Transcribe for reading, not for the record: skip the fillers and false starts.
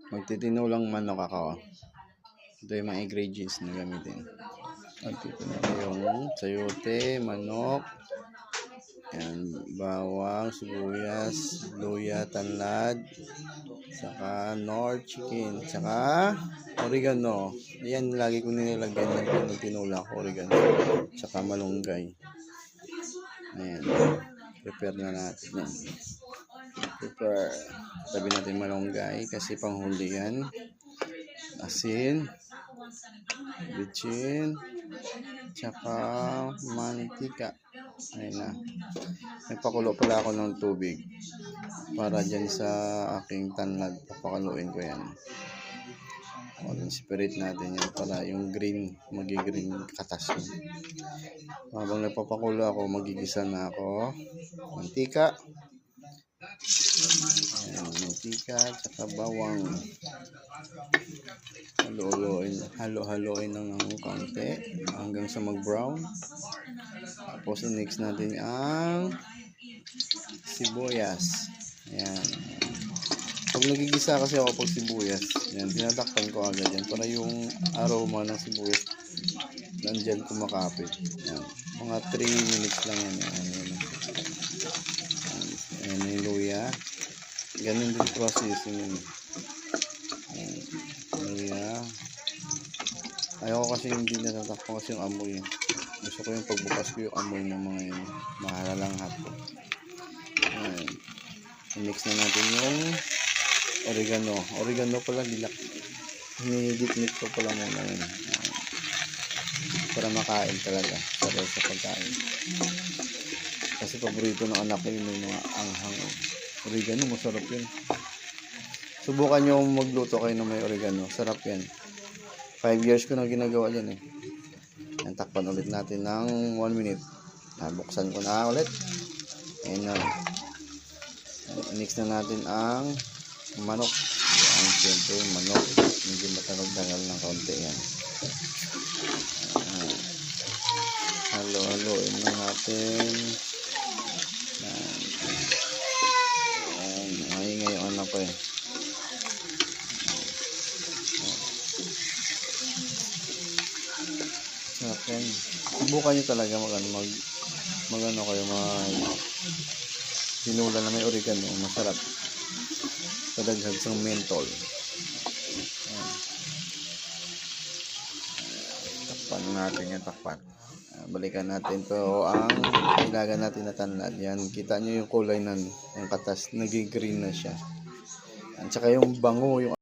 Magtitinulang manok ako. Ito yung mga ingredients na gamitin. Magtitinulang yung sayote, manok, yan, bawang, sibuyas, luya, tanlad, saka nor chicken, saka oregano. Yan, lagi ko nilalagyan ng tinula ko, oregano, saka malunggay. Ayan, prepare na natin yan. Prepare. Tabi natin malunggay kasi panghuli yan. Asin, bitchin, tsaka mantika. Ayun na. Nagpakulo pala ako ng tubig para dyan sa aking tanlad. Papakaluin ko yan. O, separate natin yan para yung green, magigreen katas yun. Habang nagpapakulo ako, magigisa na ako. Mantika. Ayan, mantika, tsaka bawang. Halo-haloin ng konti hanggang sa mag-brown. Tapos i-mix natin ang sibuyas. Ayan. Pag nagigisa kasi ako pag sibuyas, yan, tinatakpan ko agad yan para yung aroma ng sibuyas nandyan kumakapit. Yan. Mga 3 minutes lang yan. Ayan yung luya. Ganun din processing yun. Luya. Ayoko kasi hindi natatakpan kasi yung amoy. Gusto ko yung pagbukas ko yung amoy ng mga yun. Mahalalanghap ko. Ayan. I-mix na natin yung oregano. Oregano pala dilak. Hinidiknik ko pala muna yun. Ayan. Para makain talaga. Para sa pagkain. Kasi paborito ng anak ko yung mga anghang. Oregano, masarap yun. Subukan nyo magluto kayo ng may oregano. Sarap yan. 5 years ko na ginagawa yan eh. Yan, takpan ulit natin ng 1 minute. Buksan ko na ulit. Ayan na. Mix na natin ang manok. Yan, siyempre manok. Medyo matagal-tagal ng kaunti yan. Halo-haloin na natin. Yan. Yan. Maingay yung anak ko eh. Yan. Subukan nyo talaga mag-ano kayo, tinula na may oregano, masarap. Padagdag sa mentol. Yan. Takpan natin yan, takpan. Balikan natin to ang ilagan natin na tanlad. Yan, kita nyo yung kulay ng katas, nag-green na siya. At saka yung bango, yung